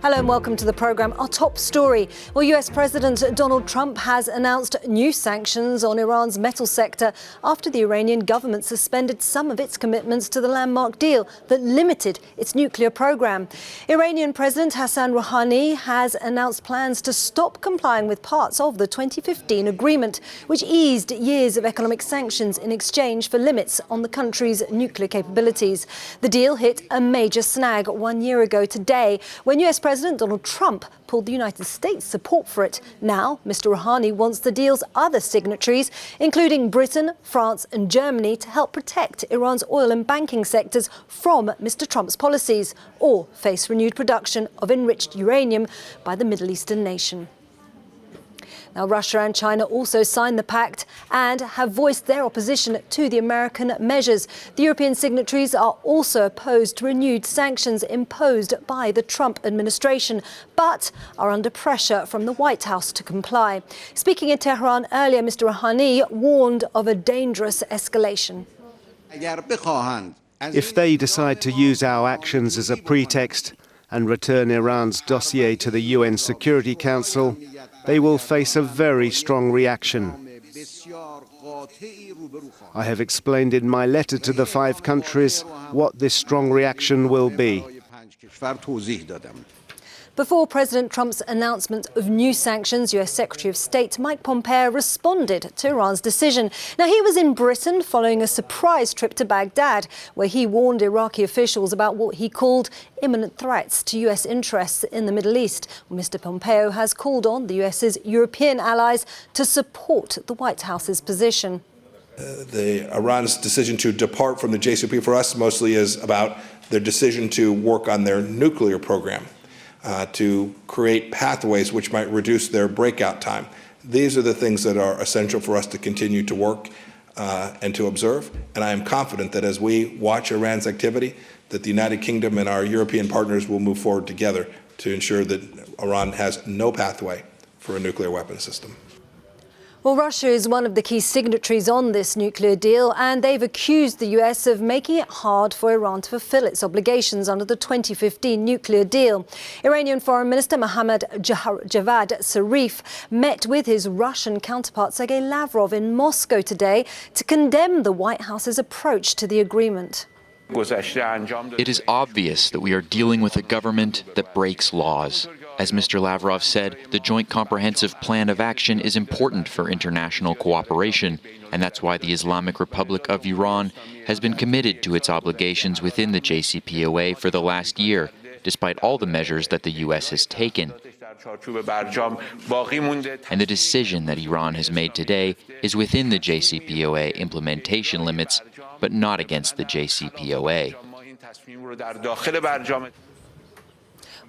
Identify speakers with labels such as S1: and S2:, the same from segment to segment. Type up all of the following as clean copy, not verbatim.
S1: Hello and welcome to the programme. Our top story. Well, US President Donald Trump has announced new sanctions on Iran's metal sector after the Iranian government suspended some of its commitments to the landmark deal that limited its nuclear programme. Iranian President Hassan Rouhani has announced plans to stop complying with parts of the 2015 agreement, which eased years of economic sanctions in exchange for limits on the country's nuclear capabilities. The deal hit a major snag 1 year ago today when US President Donald Trump pulled the United States support for it. Now, Mr. Rouhani wants the deal's other signatories, including Britain, France and Germany, to help protect Iran's oil and banking sectors from Mr. Trump's policies or face renewed production of enriched uranium by the Middle Eastern nation. Now, Russia and China also signed the pact and have voiced their opposition to the American measures. The European signatories are also opposed to renewed sanctions imposed by the Trump administration, but are under pressure from the White House to comply. Speaking in Tehran earlier, Mr. Rouhani warned of a dangerous escalation.
S2: If they decide to use our actions as a pretext and return Iran's dossier to the UN Security Council, they will face a very strong reaction. I have explained in my letter to the 5 countries what this strong reaction will be.
S1: Before President Trump's announcement of new sanctions, US Secretary of State Mike Pompeo responded to Iran's decision. Now, he was in Britain following a surprise trip to Baghdad, where he warned Iraqi officials about what he called imminent threats to US interests in the Middle East. Mr. Pompeo has called on the US's European allies to support the White House's position.
S3: Iran's decision to depart from the JCPOA for us mostly is about their decision to work on their nuclear program. To create pathways which might reduce their breakout time. These are the things that are essential for us to continue to work and to observe. And I am confident that as we watch Iran's activity, that the United Kingdom and our European partners will move forward together to ensure that Iran has no pathway for a nuclear weapons system.
S1: Well, Russia is one of the key signatories on this nuclear deal, and they've accused the US of making it hard for Iran to fulfill its obligations under the 2015 nuclear deal. Iranian Foreign Minister Mohammad Javad Zarif met with his Russian counterpart Sergei Lavrov in Moscow today to condemn the White House's approach to the agreement.
S4: It is obvious that we are dealing with a government that breaks laws. As Mr. Lavrov said, the Joint Comprehensive Plan of Action is important for international cooperation, and that's why the Islamic Republic of Iran has been committed to its obligations within the JCPOA for the last year, despite all the measures that the U.S. has taken. And the decision that Iran has made today is within the JCPOA implementation limits, but not against the JCPOA.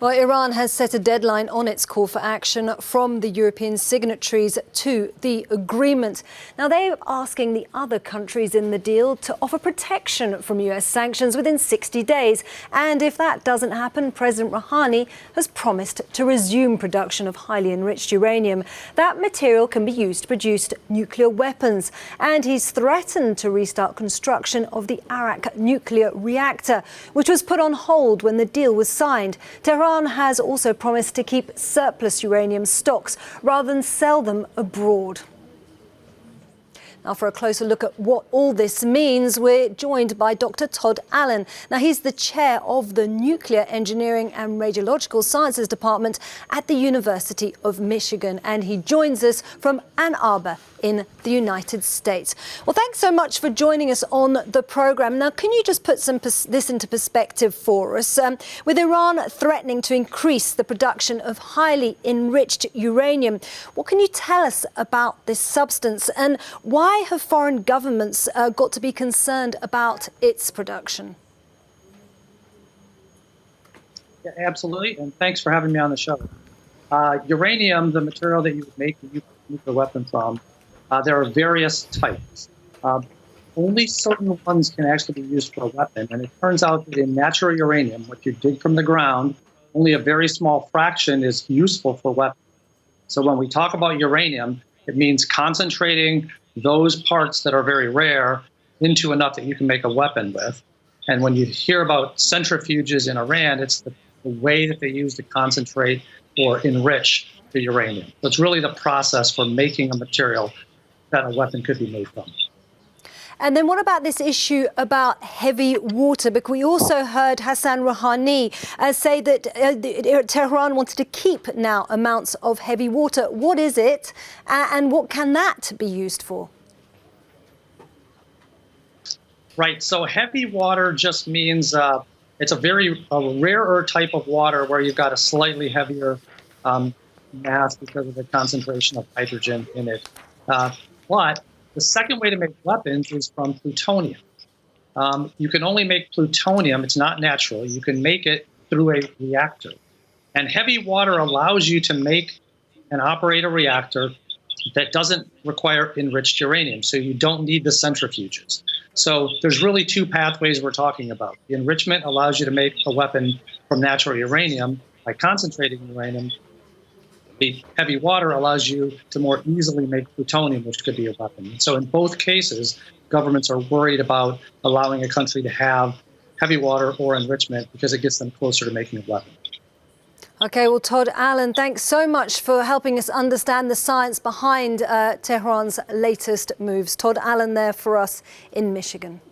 S1: Well, Iran has set a deadline on its call for action from the European signatories to the agreement. Now, they're asking the other countries in the deal to offer protection from US sanctions within 60 days. And if that doesn't happen, President Rouhani has promised to resume production of highly enriched uranium. That material can be used to produce nuclear weapons. And he's threatened to restart construction of the Arak nuclear reactor, which was put on hold when the deal was signed. Tehran has also promised to keep surplus uranium stocks rather than sell them abroad. Now, for a closer look at what all this means, we're joined by Dr. Todd Allen. Now, he's the chair of the Nuclear Engineering and Radiological Sciences Department at the University of Michigan, and he joins us from Ann Arbor in the United States. Well, thanks so much for joining us on the program. Now, can you just put this into perspective for us? With Iran threatening to increase the production of highly enriched uranium, what can you tell us about this substance, and why have foreign governments got to be concerned about its production?
S5: Yeah, absolutely, and thanks for having me on the show. Uranium, the material that you would make a nuclear weapon from, there are various types. Only certain ones can actually be used for a weapon, and it turns out that in natural uranium, what you dig from the ground, only a very small fraction is useful for weapons. So when we talk about uranium, it means concentrating those parts that are very rare into enough that you can make a weapon with. And when you hear about centrifuges in Iran, it's the the way that they use to concentrate or enrich the uranium. So it's really the process for making a material that a weapon could be made from.
S1: And then what about this issue about heavy water? Because we also heard Hassan Rouhani say that Tehran wanted to keep now amounts of heavy water. What is it, and what can that be used for?
S5: Right. So heavy water just means it's a rarer type of water where you've got a slightly heavier mass because of the concentration of hydrogen in it. But the second way to make weapons is from plutonium. You can only make plutonium. It's not natural. You can make it through a reactor. And heavy water allows you to make and operate a reactor that doesn't require enriched uranium. So you don't need the centrifuges. So there's really two pathways we're talking about. The enrichment allows you to make a weapon from natural uranium by concentrating uranium. The heavy water allows you to more easily make plutonium, which could be a weapon. So in both cases, governments are worried about allowing a country to have heavy water or enrichment because it gets them closer to making a weapon.
S1: OK, well, Todd Allen, thanks so much for helping us understand the science behind Tehran's latest moves. Todd Allen there for us in Michigan.